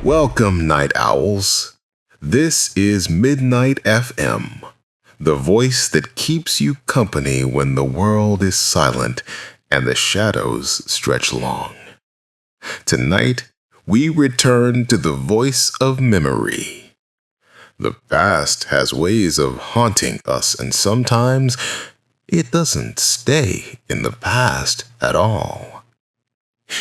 Welcome, night owls. This is Midnight FM, the voice that keeps you company when the world is silent and the shadows stretch long. Tonight, we return to the voice of memory. The past has ways of haunting us, and sometimes it doesn't stay in the past at all.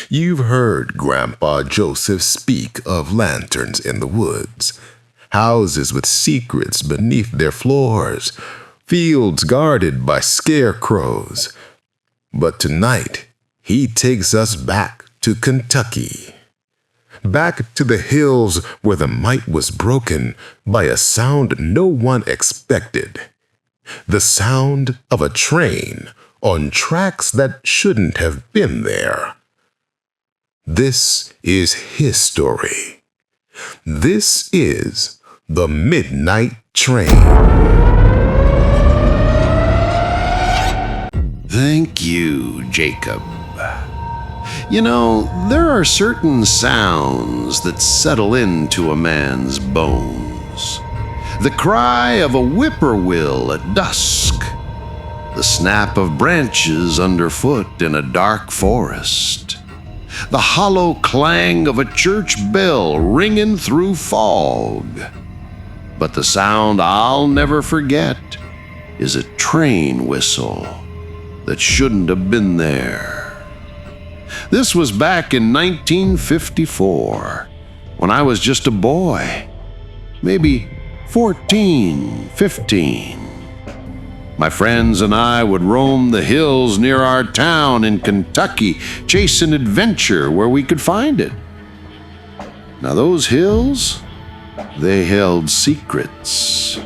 You've heard Grandpa Joseph speak of lanterns in the woods, houses with secrets beneath their floors, fields guarded by scarecrows. But tonight, he takes us back to Kentucky. Back to the hills where the might was broken by a sound no one expected. The sound of a train on tracks that shouldn't have been there. This is his story. This is the Midnight Train. Thank you, Jacob. You know, there are certain sounds that settle into a man's bones. The cry of a whippoorwill at dusk. The snap of branches underfoot in a dark forest. The hollow clang of a church bell ringing through fog. But the sound I'll never forget is a train whistle that shouldn't have been there. This was back in 1954, when I was just a boy, maybe 14, 15. My friends and I would roam the hills near our town in Kentucky, chasing adventure where we could find it. Now those hills, they held secrets.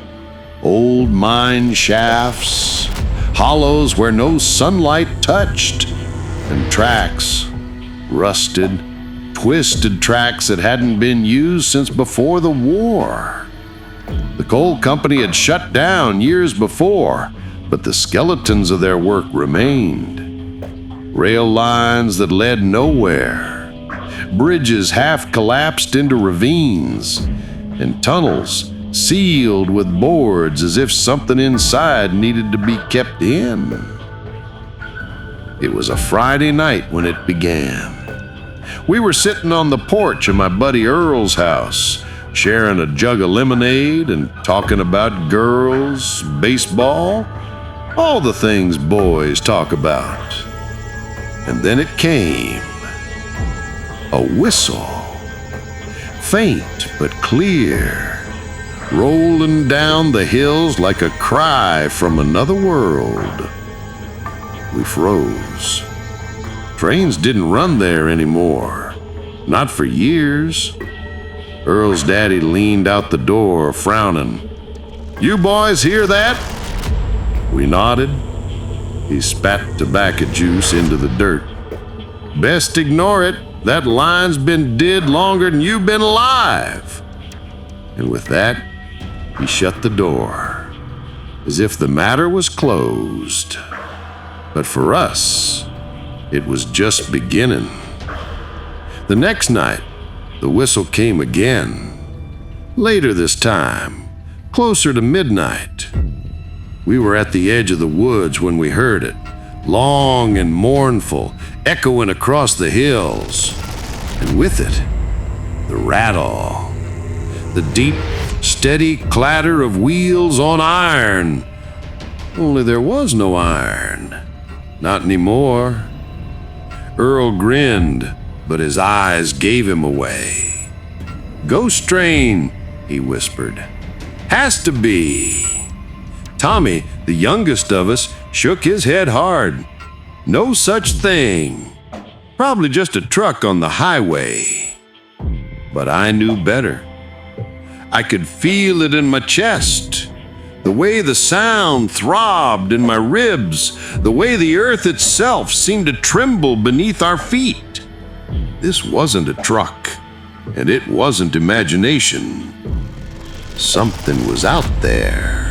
Old mine shafts, hollows where no sunlight touched, and tracks, rusted, twisted tracks that hadn't been used since before the war. The coal company had shut down years before, but the skeletons of their work remained. Rail lines that led nowhere, bridges half collapsed into ravines, and tunnels sealed with boards as if something inside needed to be kept in. It was a Friday night when it began. We were sitting on the porch of my buddy Earl's house, sharing a jug of lemonade and talking about girls, baseball, all the things boys talk about. And then it came. A whistle. Faint but clear, rolling down the hills like a cry from another world. We froze. Trains didn't run there anymore. Not for years. Earl's daddy leaned out the door, frowning. "You boys hear that?" We nodded. He spat tobacco juice into the dirt. "Best ignore it. That line's been dead longer than you've been alive." And with that, he shut the door, as if the matter was closed. But for us, it was just beginning. The next night, the whistle came again. Later this time, closer to midnight. We were at the edge of the woods when we heard it, long and mournful, echoing across the hills. And with it, the rattle, the deep, steady clatter of wheels on iron. Only there was no iron. Not anymore. Earl grinned, but his eyes gave him away. "Ghost train," he whispered. "Has to be." Tommy, the youngest of us, shook his head hard. "No such thing. Probably just a truck on the highway." But I knew better. I could feel it in my chest. The way the sound throbbed in my ribs, the way the earth itself seemed to tremble beneath our feet. This wasn't a truck, and it wasn't imagination. Something was out there.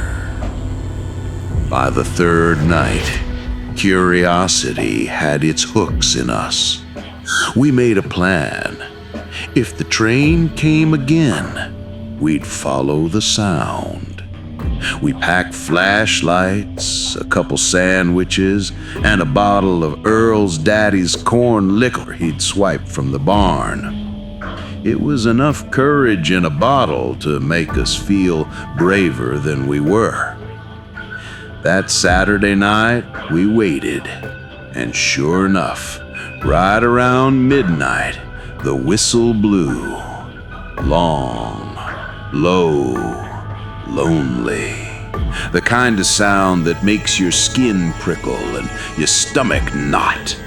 By the third night, curiosity had its hooks in us. We made a plan. If the train came again, we'd follow the sound. We packed flashlights, a couple sandwiches, and a bottle of Earl's daddy's corn liquor he'd swiped from the barn. It was enough courage in a bottle to make us feel braver than we were. That Saturday night, we waited, and sure enough, right around midnight, the whistle blew. Long, low, lonely. The kind of sound that makes your skin prickle and your stomach knot.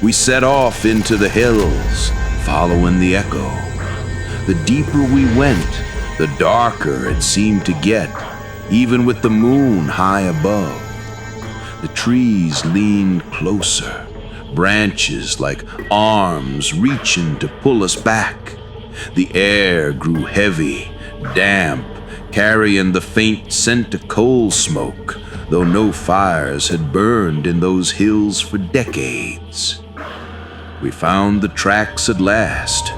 We set off into the hills, following the echo. The deeper we went, the darker it seemed to get, even with the moon high above. The trees leaned closer, branches like arms reaching to pull us back. The air grew heavy, damp, carrying the faint scent of coal smoke, though no fires had burned in those hills for decades. We found the tracks at last,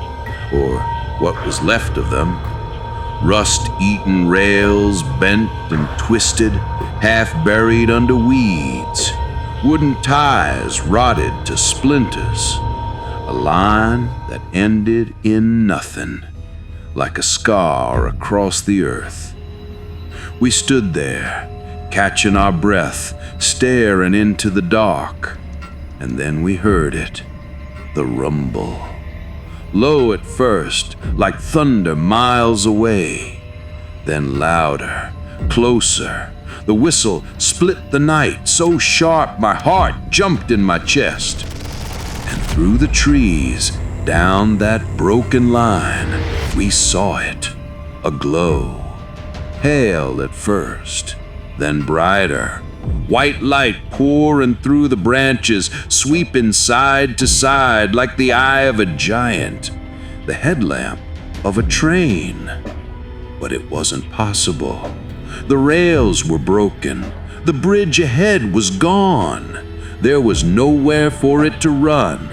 or what was left of them. Rust-eaten rails bent and twisted, half buried under weeds. Wooden ties rotted to splinters. A line that ended in nothing, like a scar across the earth. We stood there, catching our breath, staring into the dark, and then we heard it. The rumble. Low at first, like thunder miles away. Then louder, closer. The whistle split the night so sharp my heart jumped in my chest. And through the trees, down that broken line, we saw it. A glow. Pale at first, then brighter. White light pouring through the branches, sweeping side to side like the eye of a giant, the headlamp of a train. But it wasn't possible. The rails were broken. The bridge ahead was gone. There was nowhere for it to run.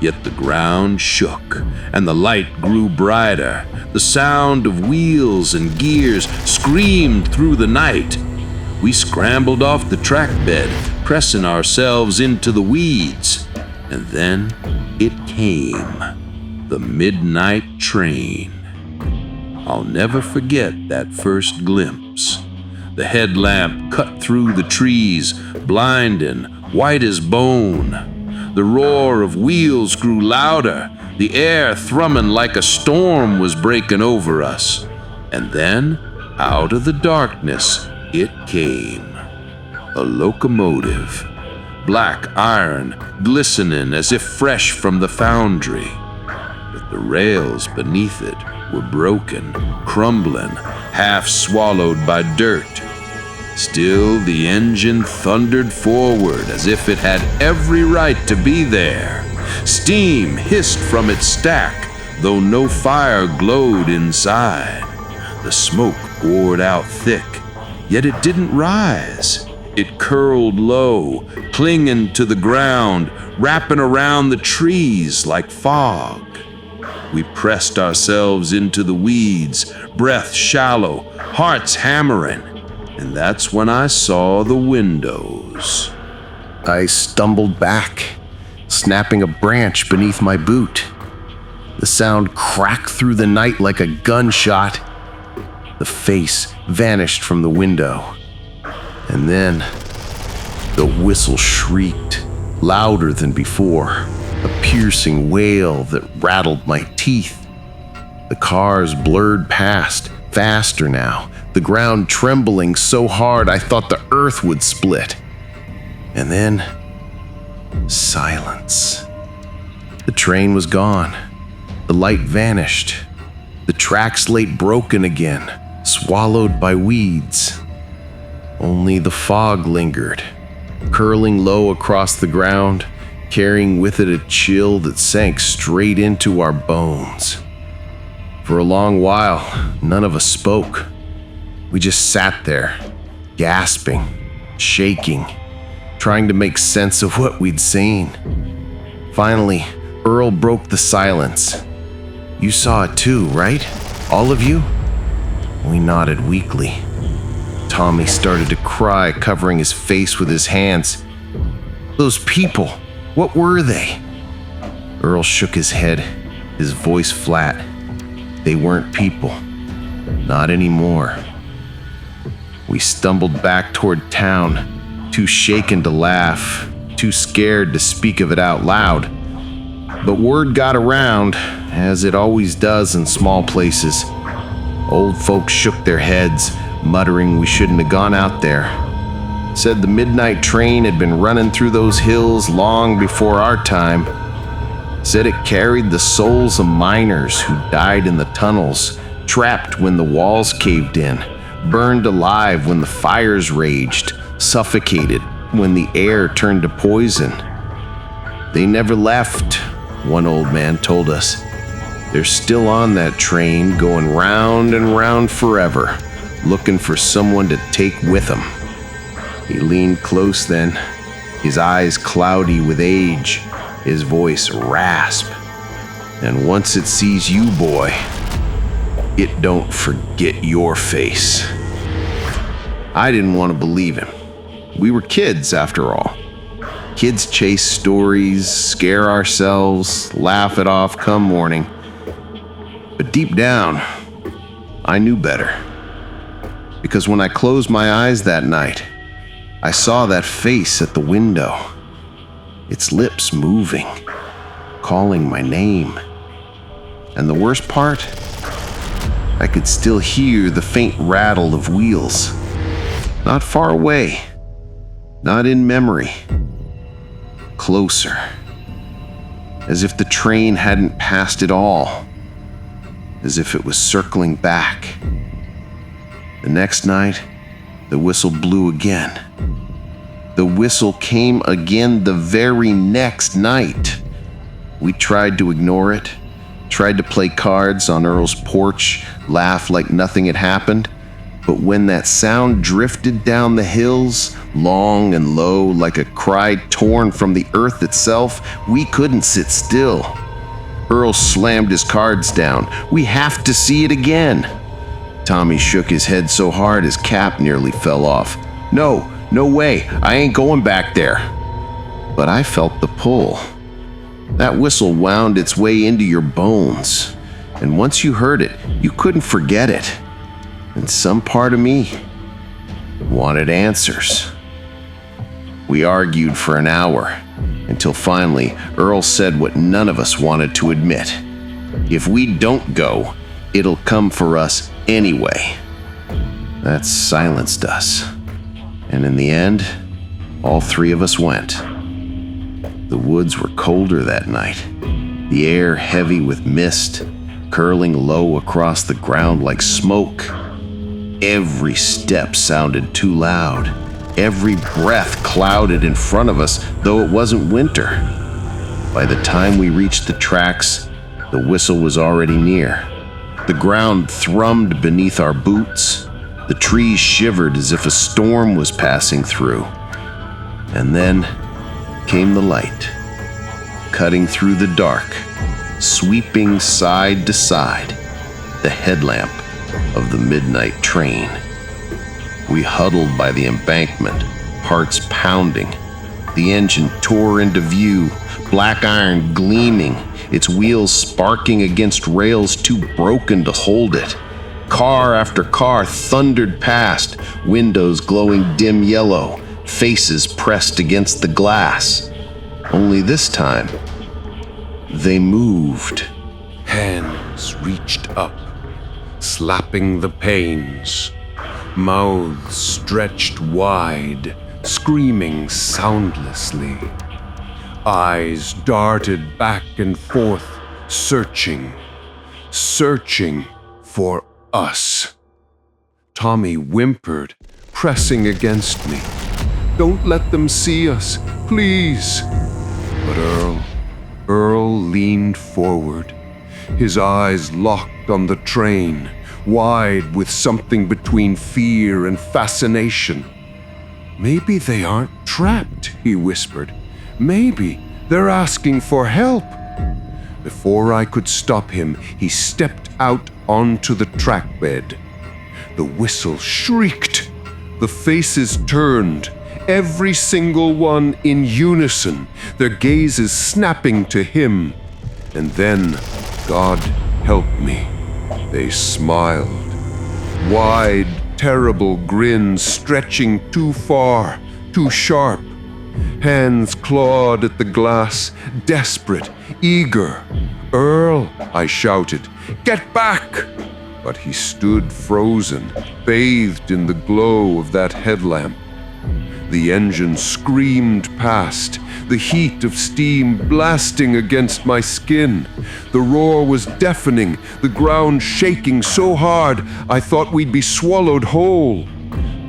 Yet the ground shook, and the light grew brighter. The sound of wheels and gears screamed through the night. We scrambled off the track bed, pressing ourselves into the weeds. And then it came. The midnight train. I'll never forget that first glimpse. The headlamp cut through the trees, blinding, white as bone. The roar of wheels grew louder, the air thrumming like a storm was breaking over us. And then, out of the darkness, it came. A locomotive. Black iron, glistening as if fresh from the foundry. But the rails beneath it were broken, crumbling, half swallowed by dirt. Still, the engine thundered forward as if it had every right to be there. Steam hissed from its stack, though no fire glowed inside. The smoke poured out thick, yet it didn't rise. It curled low, clinging to the ground, wrapping around the trees like fog. We pressed ourselves into the weeds, breath shallow, hearts hammering, and that's when I saw the windows. I stumbled back, snapping a branch beneath my boot. The sound cracked through the night like a gunshot. The face vanished from the window. And then the whistle shrieked, louder than before, a piercing wail that rattled my teeth. The cars blurred past, faster now, the ground trembling so hard I thought the earth would split. And then, silence. The train was gone. The light vanished. The track slate broken again, swallowed by weeds. Only the fog lingered, curling low across the ground, carrying with it a chill that sank straight into our bones. For a long while, none of us spoke. We just sat there, gasping, shaking, trying to make sense of what we'd seen. Finally, Earl broke the silence. You saw it too, right? All of you? We nodded weakly. Tommy started to cry, covering his face with his hands. Those people, what were they? Earl shook his head, his voice flat. They weren't people. Not anymore. We stumbled back toward town, too shaken to laugh, too scared to speak of it out loud. But word got around, as it always does in small places. Old folks shook their heads, muttering we shouldn't have gone out there. Said the midnight train had been running through those hills long before our time. Said it carried the souls of miners who died in the tunnels, trapped when the walls caved in, burned alive when the fires raged, suffocated when the air turned to poison. They never left, one old man told us. They're still on that train, going round and round forever, looking for someone to take with them. He leaned close then, his eyes cloudy with age, his voice rasp. And once it sees you, boy, it don't forget your face. I didn't want to believe him. We were kids, after all. Kids chase stories, scare ourselves, laugh it off come morning. But deep down, I knew better. Because when I closed my eyes that night, I saw that face at the window, its lips moving, calling my name. And the worst part, I could still hear the faint rattle of wheels. Not far away, not in memory. Closer. As if the train hadn't passed at all. As if it was circling back. The next night, the whistle blew again. The whistle came again the very next night. We tried to ignore it, tried to play cards on Earl's porch, laugh like nothing had happened. But when that sound drifted down the hills, long and low, like a cry torn from the earth itself, we couldn't sit still. Earl slammed his cards down. We have to see it again. Tommy shook his head so hard his cap nearly fell off. No way, I ain't going back there. But I felt the pull. That whistle wound its way into your bones. And once you heard it, you couldn't forget it. And some part of me wanted answers. We argued for an hour, until finally Earl said what none of us wanted to admit. If we don't go, it'll come for us anyway. That silenced us. And in the end, all three of us went. The woods were colder that night, the air heavy with mist, curling low across the ground like smoke. Every step sounded too loud. Every breath clouded in front of us, though it wasn't winter. By the time we reached the tracks, the whistle was already near. The ground thrummed beneath our boots. The trees shivered as if a storm was passing through. And then came the light, cutting through the dark, sweeping side to side, the headlamp of the midnight train. We huddled by the embankment, hearts pounding. The engine tore into view, black iron gleaming, its wheels sparking against rails too broken to hold it. Car after car thundered past, windows glowing dim yellow, faces pressed against the glass. Only this time, they moved. Hands reached up, slapping the panes. Mouths stretched wide, screaming soundlessly. Eyes darted back and forth, searching for us. Tommy whimpered, pressing against me. "Don't let them see us, please." But Earl leaned forward, his eyes locked on the train, wide with something between fear and fascination. "Maybe they aren't trapped," he whispered. "Maybe they're asking for help." Before I could stop him, he stepped out onto the track bed. The whistle shrieked. The faces turned, every single one in unison, their gazes snapping to him. And then, God help me, they smiled. Wide, terrible grins stretching too far, too sharp. Hands clawed at the glass, desperate, eager. "Earl," I shouted, "get back!" But he stood frozen, bathed in the glow of that headlamp. The engine screamed past, the heat of steam blasting against my skin. The roar was deafening, the ground shaking so hard I thought we'd be swallowed whole.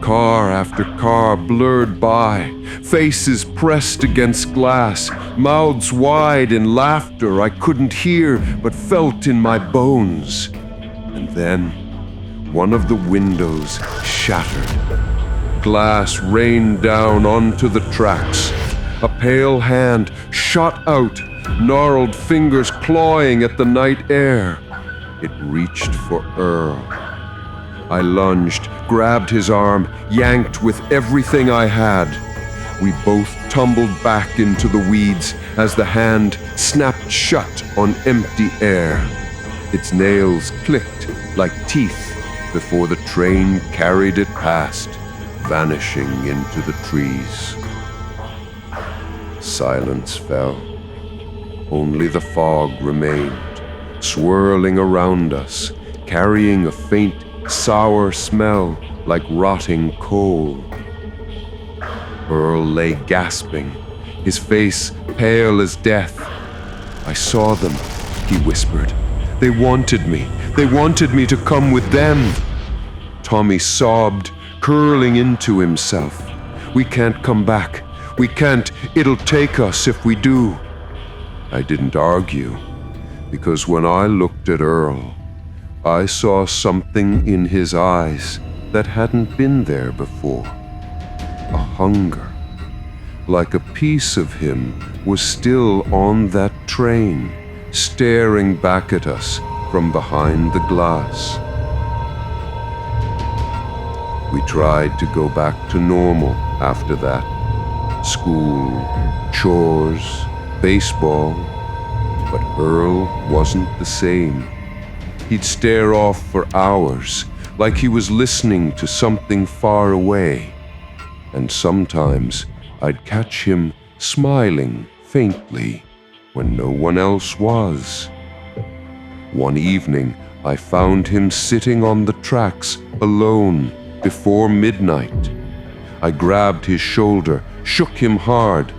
Car after car blurred by, faces pressed against glass, mouths wide in laughter I couldn't hear but felt in my bones. And then one of the windows shattered. Glass rained down onto the tracks. A pale hand shot out, gnarled fingers clawing at the night air. It reached for Earl. I lunged, grabbed his arm, yanked with everything I had. We both tumbled back into the weeds as the hand snapped shut on empty air. Its nails clicked like teeth before the train carried it past, vanishing into the trees. Silence fell. Only the fog remained, swirling around us, carrying a faint, sour smell like rotting coal. Earl lay gasping, his face pale as death. "I saw them," he whispered. "They wanted me. They wanted me to come with them." Tommy sobbed, curling into himself. "We can't come back. We can't. It'll take us if we do." I didn't argue, because when I looked at Earl, I saw something in his eyes that hadn't been there before. A hunger, like a piece of him was still on that train, staring back at us from behind the glass. We tried to go back to normal after that. School, chores, baseball, but Earl wasn't the same. He'd stare off for hours, like he was listening to something far away. And sometimes I'd catch him smiling faintly when no one else was. One evening, I found him sitting on the tracks alone before midnight. I grabbed his shoulder, shook him hard.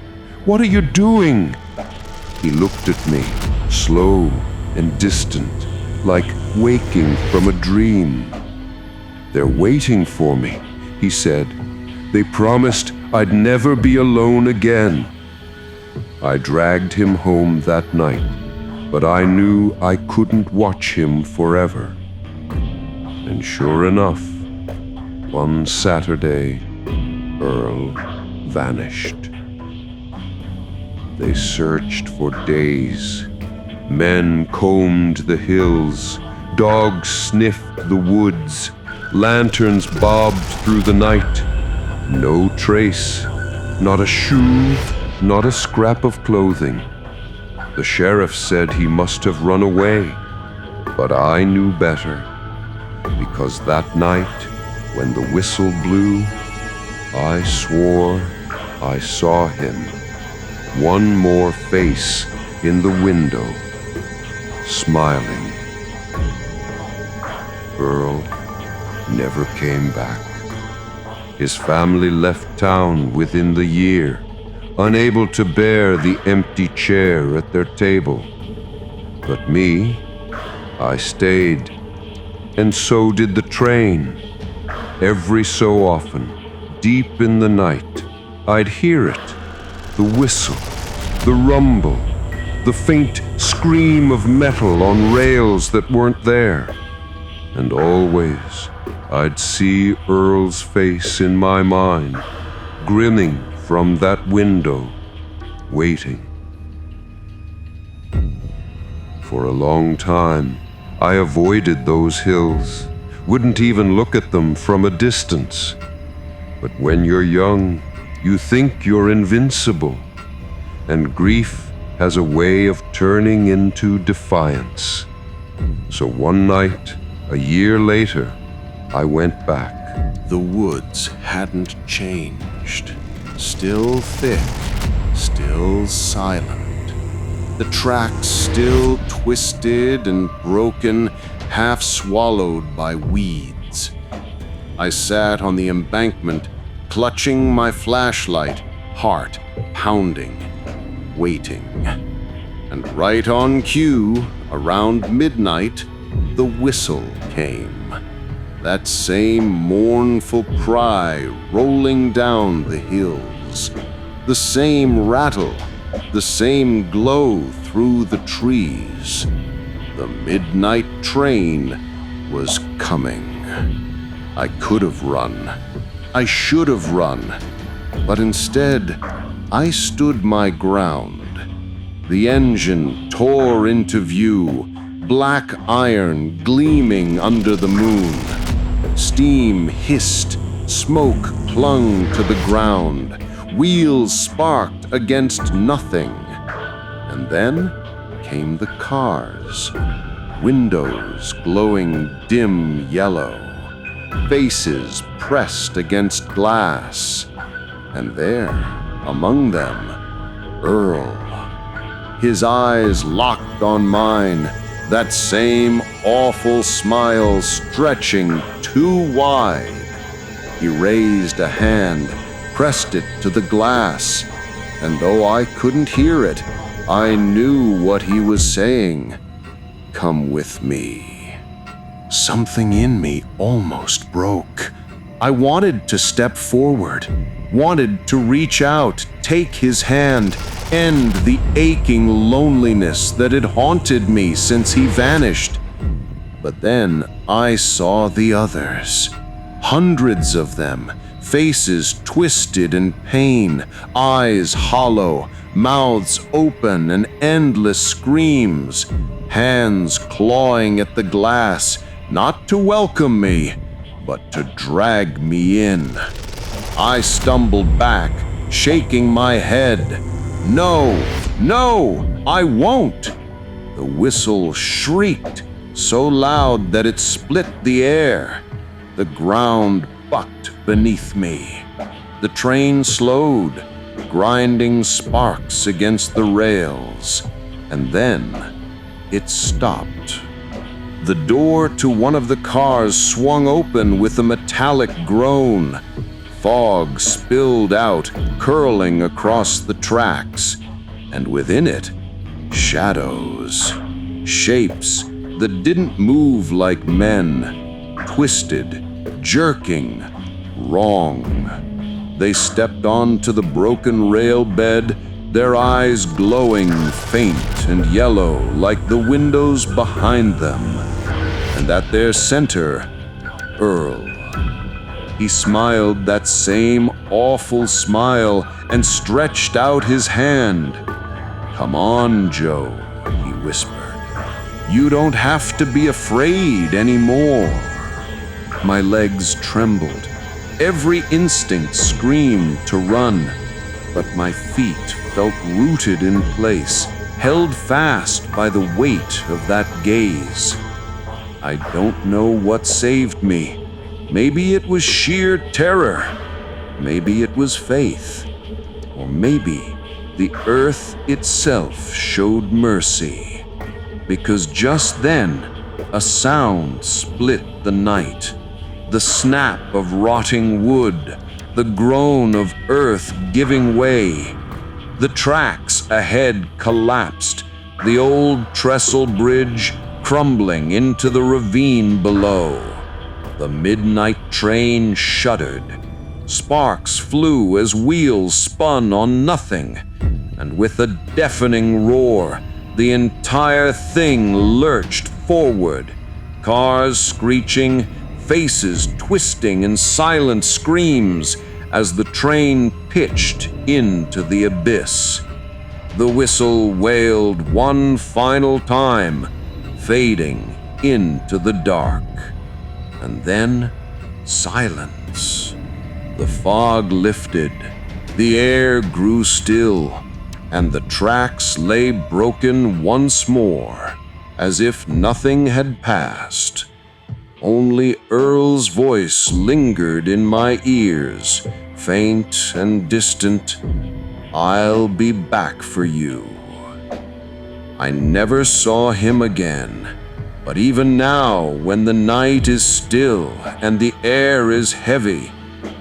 "What are you doing?" He looked at me, slow and distant, like waking from a dream. "They're waiting for me," he said. "They promised I'd never be alone again." I dragged him home that night, but I knew I couldn't watch him forever. And sure enough, one Saturday, Earl vanished. They searched for days. Men combed the hills, dogs sniffed the woods, lanterns bobbed through the night. No trace, not a shoe, not a scrap of clothing. The sheriff said he must have run away, but I knew better, because that night, when the whistle blew, I swore I saw him. One more face in the window, smiling. Earl never came back. His family left town within the year, unable to bear the empty chair at their table. But me, I stayed, and so did the train. Every so often, deep in the night, I'd hear it, the whistle, the rumble, the faint scream of metal on rails that weren't there. And always, I'd see Earl's face in my mind, grinning from that window, waiting. For a long time, I avoided those hills, wouldn't even look at them from a distance. But when you're young, you think you're invincible, and grief has a way of turning into defiance. So one night, a year later, I went back. The woods hadn't changed. Still thick, still silent. The tracks still twisted and broken, half swallowed by weeds. I sat on the embankment, clutching my flashlight, heart pounding, waiting. And right on cue, around midnight, the whistle came. That same mournful cry rolling down the hills. The same rattle, the same glow through the trees. The midnight train was coming. I could have run. I should have run. But instead, I stood my ground. The engine tore into view, black iron gleaming under the moon. Steam hissed, smoke clung to the ground, wheels sparked against nothing. And then came the cars, windows glowing dim yellow, faces pressed against glass, and there, among them, Earl. His eyes locked on mine, that same awful smile stretching too wide. He raised a hand, pressed it to the glass, and though I couldn't hear it, I knew what he was saying. Come with me. Something in me almost broke. I wanted to step forward, wanted to reach out, take his hand, end the aching loneliness that had haunted me since he vanished. But then I saw the others, hundreds of them, faces twisted in pain, eyes hollow, mouths open and endless screams, hands clawing at the glass, not to welcome me, but to drag me in. I stumbled back, shaking my head. No, no, I won't! The whistle shrieked so loud that it split the air. The ground bucked beneath me. The train slowed, grinding sparks against the rails, and then it stopped. The door to one of the cars swung open with a metallic groan. Fog spilled out, curling across the tracks, and within it, shadows, shapes that didn't move like men, twisted, jerking, wrong. They stepped onto the broken rail bed, their eyes glowing faint and yellow like the windows behind them. And at their center, Earl. He smiled that same awful smile and stretched out his hand. "Come on, Joe," he whispered. "You don't have to be afraid anymore." My legs trembled. Every instinct screamed to run, but my feet felt rooted in place, held fast by the weight of that gaze. I don't know what saved me. Maybe it was sheer terror. Maybe it was faith. Or maybe the earth itself showed mercy. Because just then, a sound split the night. The snap of rotting wood, the groan of earth giving way. The tracks ahead collapsed, the old trestle bridge crumbling into the ravine below. The midnight train shuddered. Sparks flew as wheels spun on nothing, and with a deafening roar, the entire thing lurched forward, cars screeching, faces twisting in silent screams as the train pitched into the abyss. The whistle wailed one final time, fading into the dark. And then silence. The fog lifted, the air grew still, and the tracks lay broken once more, as if nothing had passed. Only Earl's voice lingered in my ears, faint and distant. "I'll be back for you." I never saw him again, but even now, when the night is still and the air is heavy,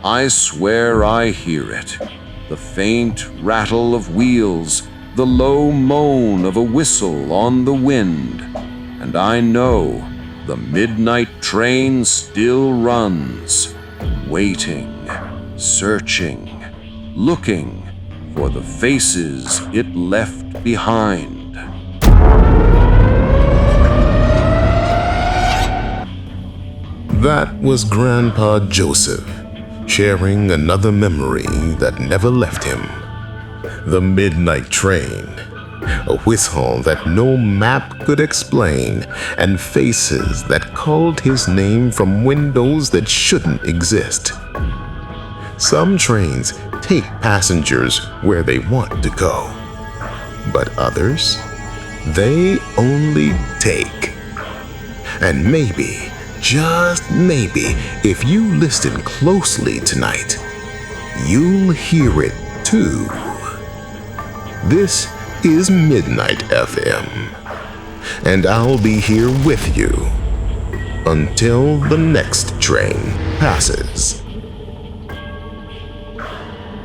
I swear I hear it. The faint rattle of wheels, the low moan of a whistle on the wind, and I know the midnight train still runs, waiting, searching, looking for the faces it left behind. That was Grandpa Joseph, sharing another memory that never left him. The midnight train, a whistle that no map could explain, and faces that called his name from windows that shouldn't exist. Some trains take passengers where they want to go, but others, they only take. And maybe, just maybe, if you listen closely tonight, you'll hear it too. This is Midnight FM, and I'll be here with you until the next train passes.